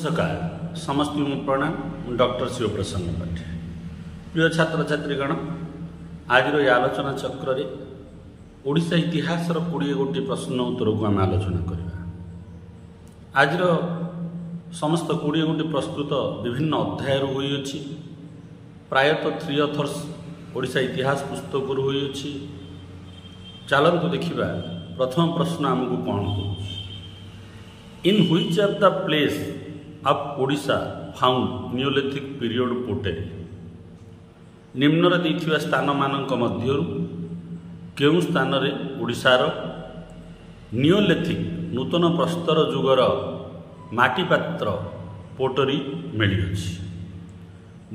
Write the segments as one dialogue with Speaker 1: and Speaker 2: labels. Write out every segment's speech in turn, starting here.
Speaker 1: नमस्कार समस्त प्रणाम डॉक्टर शिवप्रसन्न पाठी प्रिय छात्र छात्रीगण आज आलोचना चक्र रे ओडिशा इतिहास 20 गोटी प्रश्न उत्तर को आम आलोचना करवा। आज समस्त 20 गोटी प्रस्तुत विभिन्न अध्याय हुई अछि। प्रायतः 3 ऑथर्स ओडिशा इतिहास पुस्तक हुई अछि। चलतु देखिबा प्रथम प्रश्न आमको कौन कहूँ। In which of the place of Odisha found neolithic period pottery निम्नर देथिबा स्थान मानक मध्यरु केउ स्थान रे ओडिशार नियोलिथिक नूतन प्रस्तर जुगर माटी पात्र पोटरी मिली अछि।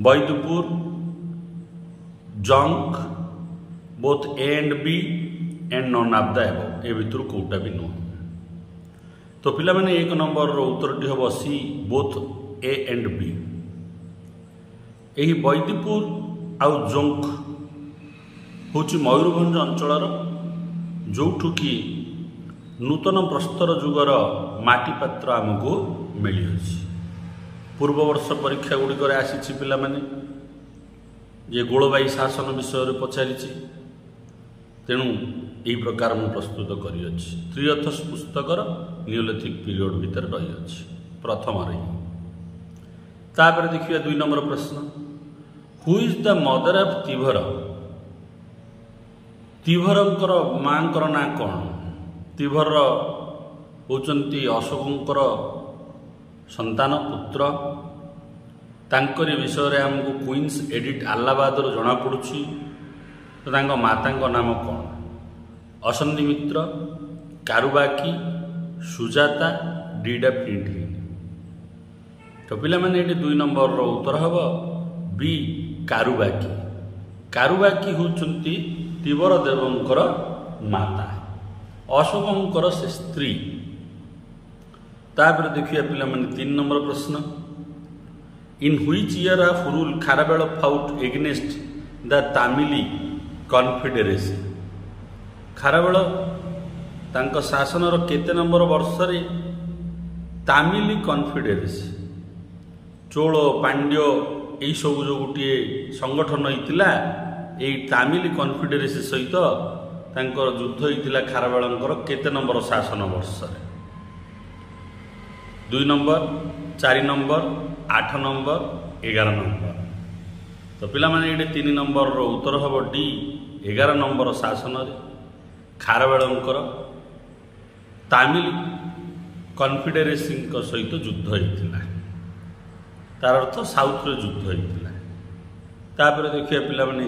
Speaker 1: बैदपुर जंक both A and B and none of the above A भितर कोटा भी नुह। तो पिला माने 1 नंबर रो उत्तरटी हम C both A and B. यही बैदपुर आउ जोंक हूँ मयूरभंज अंचल जोठू कि नूतन प्रस्तर जुगर माटी पात्र आमको मिली अछि। पूर्व वर्ष परीक्षा गुड़िक आसी पिला माने जे गोलबाई शासन विषय पचारि तेणु यही प्रकार मु प्रस्तुत करी अछि। 3 ऑथर्स पुस्तकर नियोलिथिक पीरियड भीतर रही अछि प्रथम रही। तापर देखिए 2 नंबर प्रश्न who is the mother of तिभर। तिभरंकर मांकर ना कौन। तिभर होचंती अशोकंकर संतान पुत्र। तांकरी विषय रे हमको क्वींस एडिट अलाहाबाद रो जना पड़ुछि। तो तांको मातांको नाम कौन। असंधि मित्र, कारुबाकी, सुजाता, डीडा प्रिंटी। तो पिला माने ये 2 नंबर रो उत्तर हम बी कारुबाकी। कारुबाकी होचंती तिवर देवंकर माता, अशोकंकर से स्त्री। तापर देखिए पिला माने 3 नंबर प्रश्न in which year of rule Kharavela fought against the Tamil confederacy. Kharavela तांको शासन केते नंबर वर्ष रे तामिली कॉन्फेडरेसी चोल पांड्य यही सब जो गोटे संगठन होता यही तामिली कॉन्फेडरेसी सहित तांकर युद्ध होता खारवेलंकर केते नंबर शासन वर्ष रे 2 नंबर 4 नंबर 8 नंबर 11 नंबर। तो पिला माने ये 3 नंबर रो उत्तर हम डी 11 नंबर शासन रे खारवेलंकर तामिल कॉन्फेडरेसी सहित युद्ध होता। तार अर्थ साउथ रे युद्ध होता। तापर देखिए पिला माने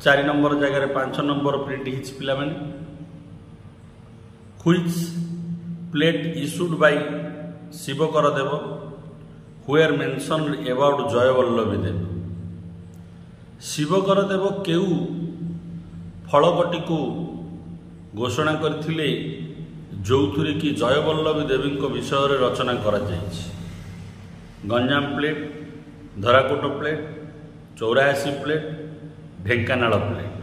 Speaker 1: 4 नंबर जगह 5 नंबर प्रिंट हिच पिला माने which plate issued by Shivakara Deva हुएर मेंशनड अबाउट जयवल्लभी देव। शिवकर देव केउ फलकटी को घोषणा करथिले जोथुरे कि जयवल्लभी देवी विषय रे रचना करा जायछि। Ganjam plate, Dharakote plate, 84 plate, Dhenkanal plate.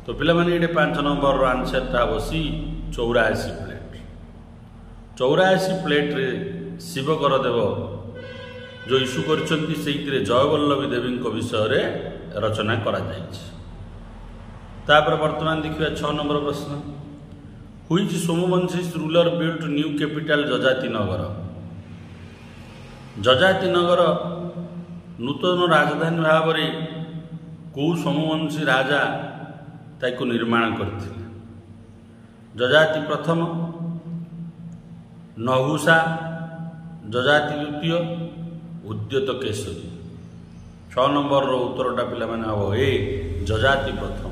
Speaker 1: तो पिला माने ये 5 नंबर रो आंसर ता बसी 84 प्लेट। 84 प्लेट रे शिवकर देव जो इश्यू करछंती सेइतिरे जयवल्लभी देवी विषय रे रचना करा जायछि। तापर वर्तमान देखिए 6 नंबर प्रश्न which Somvanshi ruler built new capital जजाति नगर। जजाति नगर नूतन राजधानी भाव में कौ सोमवंशी राजा ताको निर्माण करथिले। जजाति प्रथम, नहुषा, जजाति द्वितीय, उद्यत केशरी। 6 नंबर रो उत्तरटा पिला माने हम ए जजाति प्रथम।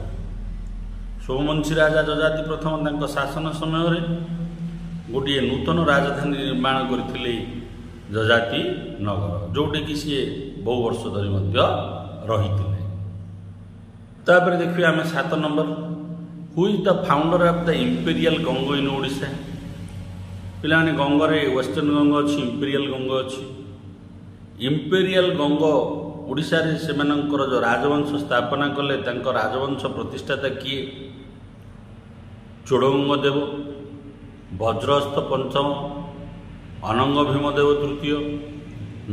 Speaker 1: सोमवंशी राजा जजाति प्रथम तांको शासन समय रे गोटे नूतन राजधानी निर्माण करथिले जजाति नगर जोटे कि सी बहु वर्ष धरी मध्य रहिथिले। तापर देखिए आम 7 number who is the founder of the imperial Gangas in Odisha. पिला माने गंगरे वेस्टर्न गंग अच्छी, इंपेरियल गंग अच्छी। इंपेरियल गंग ओडिशा रे सेमानंकर जो राजवंश स्थापना कले तांको राजवंश प्रतिष्ठाता किए चोड़गंग देव, वज्रहस्त पंचम, ଅନଙ୍ଗ ଭୀମଦେବ ତୃତୀୟ,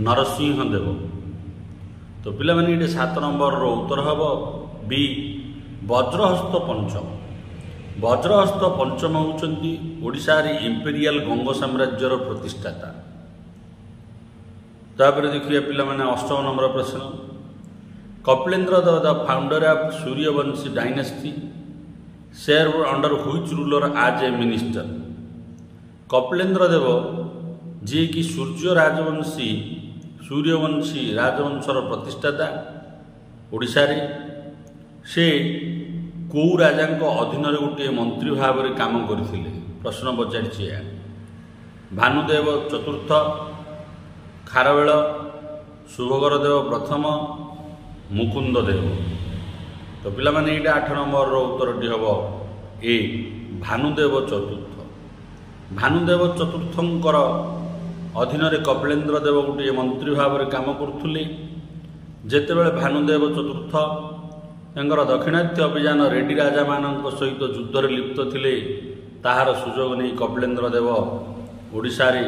Speaker 1: ନରସିଂହ ଦେବ। ତ ପିଲାମାନେ ଏଠି 7 ନମ୍ବରର ଉତ୍ତର ହେବ ବି ବଜ୍ରହସ୍ତ ପଞ୍ଚମ। ବଜ୍ରହସ୍ତ ପଞ୍ଚମ ହେଉଛନ୍ତି ଓଡ଼ିଶାରେ ଇମ୍ପେରିଆଲ ଗଙ୍ଗ ସାମ୍ରାଜ୍ୟର ପ୍ରତିଷ୍ଠାତା। ତାପରେ ଦେଖିବା ପିଲାମାନେ 8ମ ନମ୍ବର ପ୍ରଶ୍ନ। Kapilendra the founder of Suryavamshi dynasty served under which ruler as a minister. Kapilendra Deva ଯିଏକି ସୂର୍ଯ୍ୟବଂଶୀ ରାଜବଂଶର ପ୍ରତିଷ୍ଠାତା ଓଡ଼ିଶାରେ, ସେ କେଉଁ ରାଜାଙ୍କ ଅଧୀନରେ ଗୋଟିଏ ମନ୍ତ୍ରୀ ଭାବରେ କାମ କରିଥିଲେ? ପ୍ରଶ୍ନ ପଚାରିଛି ଏହା। ଭାନୁଦେବ ଚତୁର୍ଥ, ଖାରବେଳ, ଶୁଭକର ଦେବ ପ୍ରଥମ, ମୁକୁନ୍ଦ ଦେବ। ତ ପିଲାମାନେ ଏଇଟା 8 ନମ୍ବରର ଉତ୍ତରଟି ହେବ ଏ ଭାନୁଦେବ ଚତୁର୍ଥ। ଭାନୁଦେବ ଚତୁର୍ଥଙ୍କର ଅଧୀନରେ କପିଳେନ୍ଦ୍ର ଦେବ ଗୋଟିଏ ମନ୍ତ୍ରୀ ଭାବରେ କାମ କରୁଥିଲେ। ଯେତେବେଳେ ଭାନୁଦେବ ଚତୁର୍ଥ ତାଙ୍କର ଦାକ୍ଷିଣାତ୍ୟ ଅଭିଯାନ ରେଡ୍ଡି ରାଜାମାନଙ୍କ ସହିତ ଯୁଦ୍ଧରେ ଲିପ୍ତ ଥିଲେ, ତାହାର ସୁଯୋଗ ନେଇ କପିଳେନ୍ଦ୍ର ଦେବ ଓଡ଼ିଶାରେ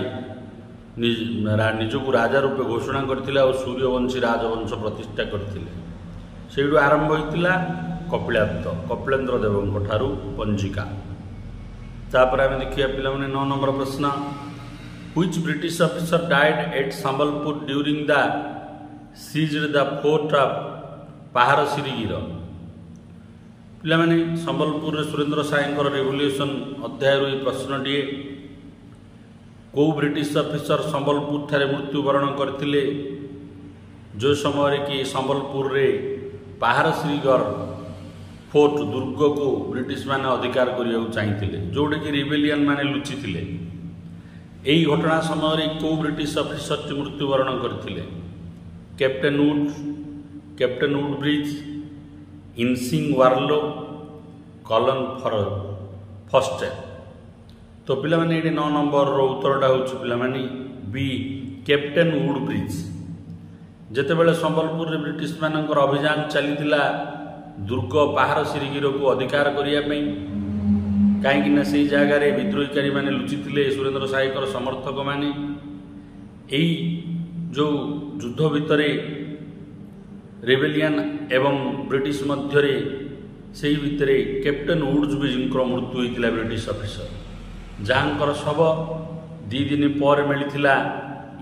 Speaker 1: ନିଜକୁ ରାଜା ରୂପେ ଘୋଷଣା କରିଥିଲେ ଆଉ ସୂର୍ଯ୍ୟବଂଶୀ ରାଜବଂଶ ପ୍ରତିଷ୍ଠା କରିଥିଲେ। ସେଇଠୁ ଆରମ୍ଭ ହୋଇଥିଲା କପିଳେନ୍ଦ୍ର ଦେବଙ୍କ ଠାରୁ ପଞ୍ଜିକା। ତାପରେ ଆମେ ଦେଖିବା ପିଲାମାନେ 9 ନମ୍ବର ପ୍ରଶ୍ନ। Which British officer died at Sambalpur during the siege of the fort of ପାହାରସିରିଗିର? ପିଲାମାନେ ସମ୍ବଲପୁରରେ ସୁରେନ୍ଦ୍ର ସାଏଙ୍କର ରେଭଲ୍ୟୁସନ୍ ଅଧ୍ୟାୟରୁ ଏହି ପ୍ରଶ୍ନଟିଏ। କେଉଁ ବ୍ରିଟିଶ ଅଫିସର ସମ୍ବଲପୁର ଠାରେ ମୃତ୍ୟୁବରଣ କରିଥିଲେ ଯେଉଁ ସମୟରେ କି ସମ୍ବଲପୁରରେ ପାହାରସିରିଗର ଫୋର୍ଟ ଦୁର୍ଗକୁ ବ୍ରିଟିଶ ମାନେ ଅଧିକାର କରିବାକୁ ଚାହିଁଥିଲେ, ଯେଉଁଠିକି ରିବେଲିୟନ ମାନେ ଲୁଚିଥିଲେ। ଏହି ଘଟଣା ସମୟରେ କେଉଁ ବ୍ରିଟିଶ ଅଫିସରଟି ମୃତ୍ୟୁବରଣ କରିଥିଲେ? Captain Woodbridge, ensign Warlow, Colin Forster. ତ ପିଲାମାନେ ଏଠି 9 ନମ୍ବରର ଉତ୍ତରଟା ହେଉଛି ପିଲାମାନେ ବି କ୍ୟାପ୍ଟେନ୍ ଉଡବ୍ରିଜ। ଯେତେବେଳେ ସମ୍ବଲପୁରରେ ବ୍ରିଟିଶ ମାନଙ୍କର ଅଭିଯାନ ଚାଲିଥିଲା ଦୁର୍ଗ ପାହାରସିରିଗିରକୁ ଅଧିକାର କରିବା ପାଇଁ, କାହିଁକିନା ସେହି ଜାଗାରେ ବିଦ୍ରୋହୀକାରୀମାନେ ଲୁଚିଥିଲେ ସୁରେନ୍ଦ୍ର ସାଏଙ୍କର ସମର୍ଥକମାନେ। ଏହି ଯେଉଁ ଯୁଦ୍ଧ ଭିତରେ ରେବେଲିଆନ ଏବଂ ବ୍ରିଟିଶ ମଧ୍ୟରେ, ସେହି ଭିତରେ କ୍ୟାପ୍ଟେନ୍ ଉଡବ୍ରିଜଙ୍କର ମୃତ୍ୟୁ ହୋଇଥିଲା, ବ୍ରିଟିଶ ଅଫିସର ଯାହାଙ୍କର ଶବ 2 ଦିନ ପରେ ମିଳିଥିଲା।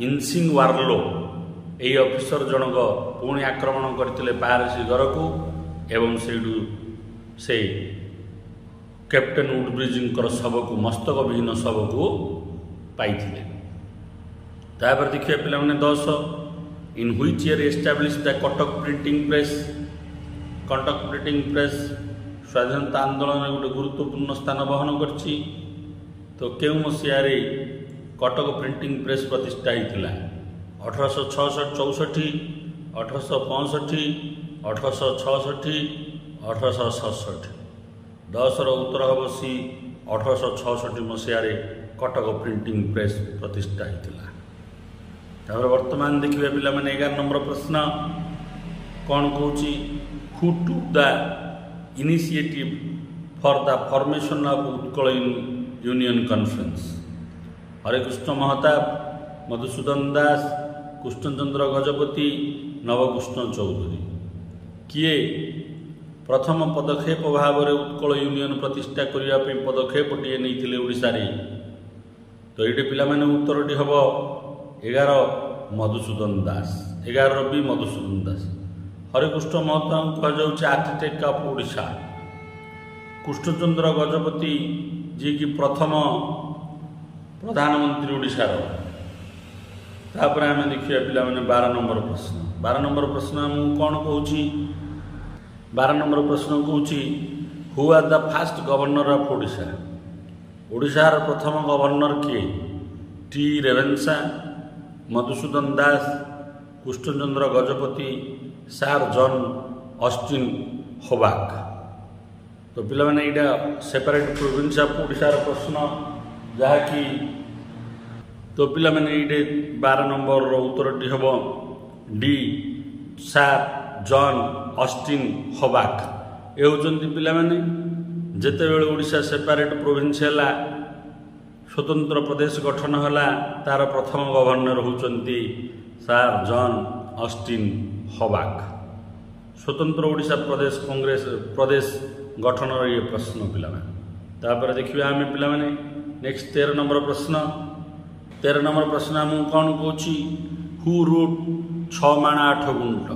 Speaker 1: ଇନସିଂ ୱାର୍ଲୋ ଏହି ଅଫିସର ଜଣକ ପୁଣି ଆକ୍ରମଣ କରିଥିଲେ ପାହାରସିରିଗରକୁ ଏବଂ ସେଇଠୁ ସେ କ୍ୟାପ୍ଟେନ୍ ଉଡବ୍ରିଜଙ୍କର ଶବକୁ, ମସ୍ତକବିହୀନ ଶବକୁ ପାଇଥିଲେ। ତାପରେ ଦେଖିବା ପିଲାମାନେ 10। In which year establish the Cuttack printing press? Cuttack printing press ସ୍ୱାଧୀନତା ଆନ୍ଦୋଳନରେ ଗୋଟେ ଗୁରୁତ୍ୱପୂର୍ଣ୍ଣ ସ୍ଥାନ ବହନ କରିଛି। ତ କେଉଁ ମସିହାରେ କଟକ ପ୍ରିଣ୍ଟିଂ ପ୍ରେସ୍ ପ୍ରତିଷ୍ଠା ହୋଇଥିଲା? 1864, 1865, 1866, 1867। 10ର ଉତ୍ତର ହେବ ସି 1866 ମସିହାରେ କଟକ ପ୍ରିଣ୍ଟିଂ ପ୍ରେସ୍ ପ୍ରତିଷ୍ଠା ହୋଇଥିଲା। ତାପରେ ବର୍ତ୍ତମାନ ଦେଖିବା ପିଲାମାନେ 11 ନମ୍ବର ପ୍ରଶ୍ନ। କ'ଣ କହୁଛି? Who took the initiative for the formation of Utkal union conference? Harekrushna Mahtab, Madhusudan Das, Krushnachandra Gajapati, Nabakrushna Choudhury. କିଏ ପ୍ରଥମ ପଦକ୍ଷେପ ଭାବରେ ଉତ୍କଳ ୟୁନିୟନ ପ୍ରତିଷ୍ଠା କରିବା ପାଇଁ ପଦକ୍ଷେପଟିଏ ନେଇଥିଲେ ଓଡ଼ିଶାରେ? ତ ଏଇଠି ପିଲାମାନେ ଉତ୍ତରଟି ହେବ 11 ମଧୁସୂଦନ ଦାସ। 11ର ବି ମଧୁସୂଦନ ଦାସ। ହରେକୃଷ୍ଣ ମହତାବଙ୍କୁ କୁହାଯାଉଛି ଆର୍କିଟେକ୍ଟ ଅଫ୍ ଓଡ଼ିଶା। କୃଷ୍ଣଚନ୍ଦ୍ର ଗଜପତି ଯିଏକି ପ୍ରଥମ ପ୍ରଧାନମନ୍ତ୍ରୀ ଓଡ଼ିଶାର। ତାପରେ ଆମେ ଦେଖିବା ପିଲାମାନେ 12 ନମ୍ବର ପ୍ରଶ୍ନ। 12 ନମ୍ବର ପ୍ରଶ୍ନ ଆମକୁ କ'ଣ କହୁଛି? 12 ନମ୍ବର ପ୍ରଶ୍ନ କହୁଛି who are the first governor of Odisha? ଓଡ଼ିଶାର ପ୍ରଥମ ଗଭର୍ଣ୍ଣର କିଏ? T Ravenshaw, Madhusudan Das, Krushnachandra Gajapati, sir John Austin Hubback. ତ ପିଲାମାନେ ଏଇଟା ସେପାରେଟ୍ ପ୍ରୋଭିନ୍ସ ଅଫ୍ ଓଡ଼ିଶାର ପ୍ରଶ୍ନ, ଯାହାକି ତ ପିଲାମାନେ ଏଇଠି 12 ନମ୍ବରର ଉତ୍ତରଟି ହେବ ଡି ସାର୍ ଜନ୍ ଅଷ୍ଟିନ୍ ହୋବାକ୍। ଏ ହେଉଛନ୍ତି ପିଲାମାନେ ଯେତେବେଳେ ଓଡ଼ିଶା ସେପାରେଟ୍ ପ୍ରୋଭିନ୍ସ ହେଲା स्वतंत्र प्रदेश गठन है तार प्रथम गवर्नर होती सार जॉन ऑस्टिन हबाक। स्वतंत्र ओडिशा प्रदेश कांग्रेस प्रदेश गठन ये प्रश्न पापर देखिए आम पे नेक्स्ट 13 नंबर प्रश्न। 13 नंबर प्रश्न आमको कौन कौच हु रूट 6 माण 8 गुंट।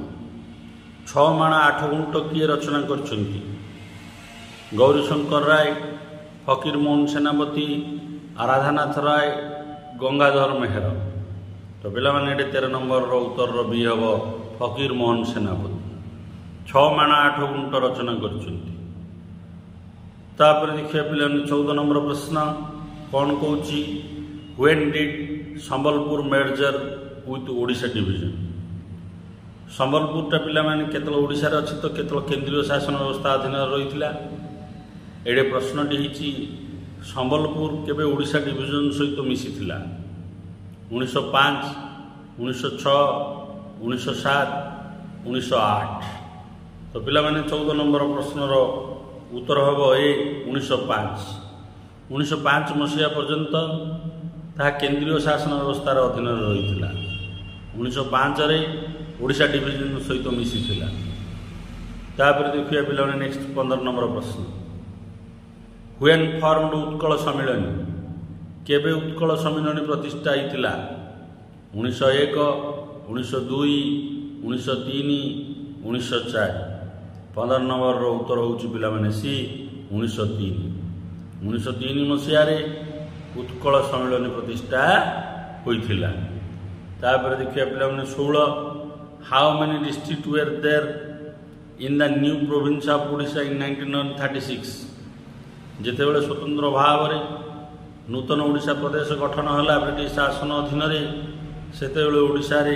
Speaker 1: 6 माण 8 गुंट किए रचना कर गौरीशंकर राय, फकीर मोहन सेनापति, आराधनाथ राय, गंगाधर मेहर। तो पिला माने 13 नंबर उत्तर बी हम फकीर मोहन सेनापति 6 माण 8 गुंट रचना कर। देखिए पे 14 नंबर प्रश्न कौन कौच when did Sambalpur merger with Odisha division. संबलपुरटा पिला माने केतल ओडिशा रे अछि तो केतल केंद्रीय शासन व्यवस्था अधीन रही। एडे प्रश्नटी होती संबलपुर केबे ओडिशा डिविजन सहित मिसी 1905, 1906, 1907, 1908। तो पिला माने 14 नंबर प्रश्नर उत्तर हम ए 1905। 1905 मसीहा पर्यंत ताहा केंद्रीय शासन व्यवस्थार अधीन रही। 1905 रे ओडिशा डिविजन सहित मिसी। देखिए पिला नेक्स्ट 15 नंबर प्रश्न व्हेन फॉर्मड उत्कल सम्मिलनी। केबे उत्कल सम्मिलनी प्रतिष्ठा होता 1901, 1902, 1903, 1904। 15 नंबर उत्तर होची पिला माने सी 1903। 1903 मसीह उत्कल सम्मिलनी प्रतिष्ठा होइथिला। तापर देखिए पिला माने 16 how many district were there in the new province of Odisha in 1936। जितेबाला स्वतंत्र भाव में नूतन ओडिशा प्रदेश गठन है ब्रिटिश शासन अधीन सेतेबेले ओडिशा रे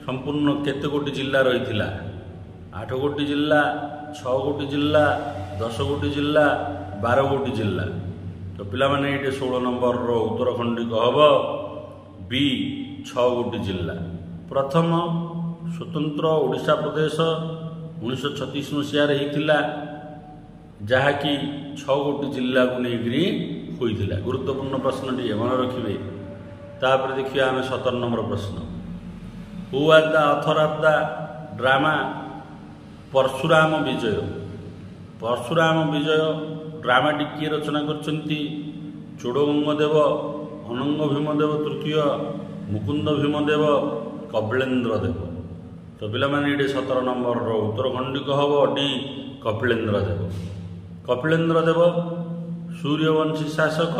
Speaker 1: संपूर्ण केते गोटी जिला रही। 8 गोटी जिला, 6 गोटी जिला, 10 गोटी जिला, 12 गोटी जिला। तो पिला माने ये 16 नंबर उत्तर खंडिक हम बी 6 गोटी जिला। प्रथम स्वतंत्र ओडिशा प्रदेश 1936 मसीह होता जहाँकि 6 गोटी जिला को लेकरी होता। गुरुत्वपूर्ण प्रश्न टी मन रखिए। तापर देखिए आम 17 नंबर प्रश्न who are the author of the drama Parashuram Vijay. Parashuram Vijay ड्रामाटी किए रचना करछंती चोड़गंगदेव, अनंग भीमदेव तृतीय, मुकुंद भीमदेव, कपिलेन्द्र देव। तो पिला माने ये 17 नंबर उत्तर खंडिक हम डी कपिलेन्द्र देव। कपिलेन्द्र देव सूर्यवंशी शासक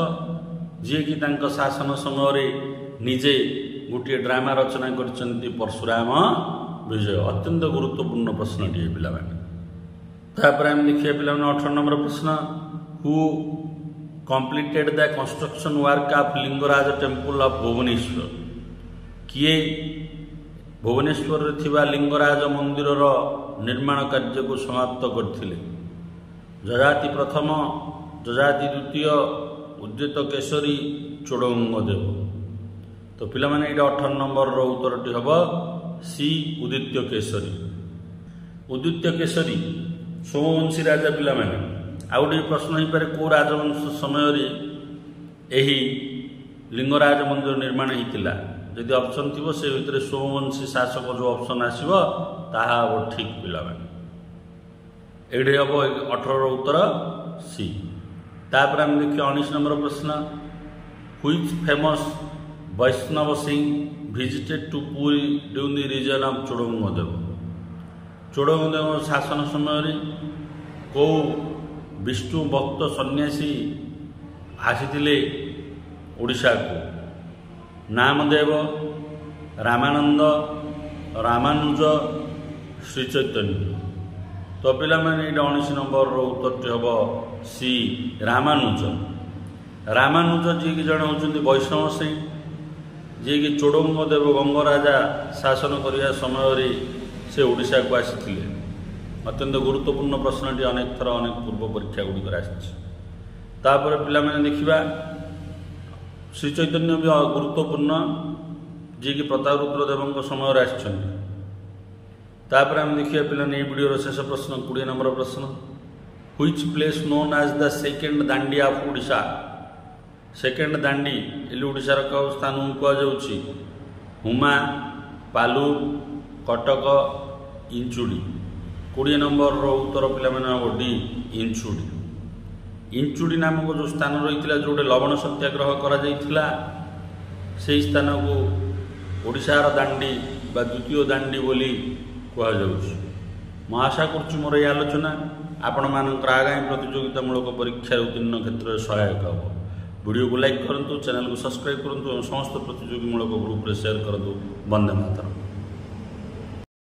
Speaker 1: जी की तांका शासन समय निजे गोटे ड्रामा रचना करछंती परशुराम विजय। अत्यंत गुरुत्वपूर्ण प्रश्नटी पिला माने। तापर हम देखिए पिला माने 18 नंबर प्रश्न who completed the construction work of Lingaraj temple of Bhubaneswar. किए भुवनेश्वर थिबा लिंगराज मंदिर निर्माण कार्य को समाप्त करथिले। जजाति प्रथम, जजाति द्वितीय, उद्यत केशरी, चोड़गंग देव। तो पिला माने 18 नंबर उत्तरटी हम सी उदित्य केशरी। उदित्य केशरी सोमवंशी राजा पिला माने। आउ गोटे प्रश्न हो पारे को राजवंश समय यही लिंगराज मंदिर निर्माण होता। यदि ऑप्शन थी से भितर सोमवंशी शासक जो ऑप्शन आसो ताहा ठीक पिला माने। ये हम 18 उत्तर सी। तापर आम देखिए 19 नंबर प्रश्न which famous Vaishnav saint visited to Puri during the region of Chodagangadeva. Chodagangadeva शासन समय कौ विष्णु भक्त सन्यासी आसीथिले ओडिशा को। नामदेव, रामानंद, रामानुज, श्री चैतन्य। तो पिला माने 19 नंबर उत्तरटी हम सी रामानुज। रामानुज जी की जड़े होती वैष्णव सिंह जी की चोड़गंगदेव गंगराजा शासन करने समय से ओडिशा को आसी। अत्यंत गुरुत्वपूर्ण प्रश्नटी अनेक थर अनेक पूर्व परीक्षा गुड़िक आपर पिला माने देखिबा श्री चैतन्य भी गुरुत्वपूर्ण जी की प्रतापरुद्र देव समय आपर आम देखिए पे वीडियो शेष प्रश्न 20 नंबर प्रश्न which place known as the second Dandi of Odisha. Second Dandi एली ओडिशार कौ स्थान कहुच्छी हुमा पालु कटक इंचुड़ी 20 नंबर उत्तर पे डी इंचुड़ी इंचुड़ी नामक जो स्थान रही जो लवण सत्याग्रह करा से स्थान को ओडिशार दांडी बा द्वितीय दांडी बोली कहुच्छी। मैं आशा करुच्ची मोर ये आलोचना आपण मानकर आगामी प्रतियोगितामूलक परीक्षा उत्तीर्ण क्षेत्र में सहायक हो। वीडियो को लाइक करूँ, चैनल को सब्सक्राइब करूँ और समस्त प्रतियोगितामूलक ग्रुप में शेयर करूँ। वंदे मातरम।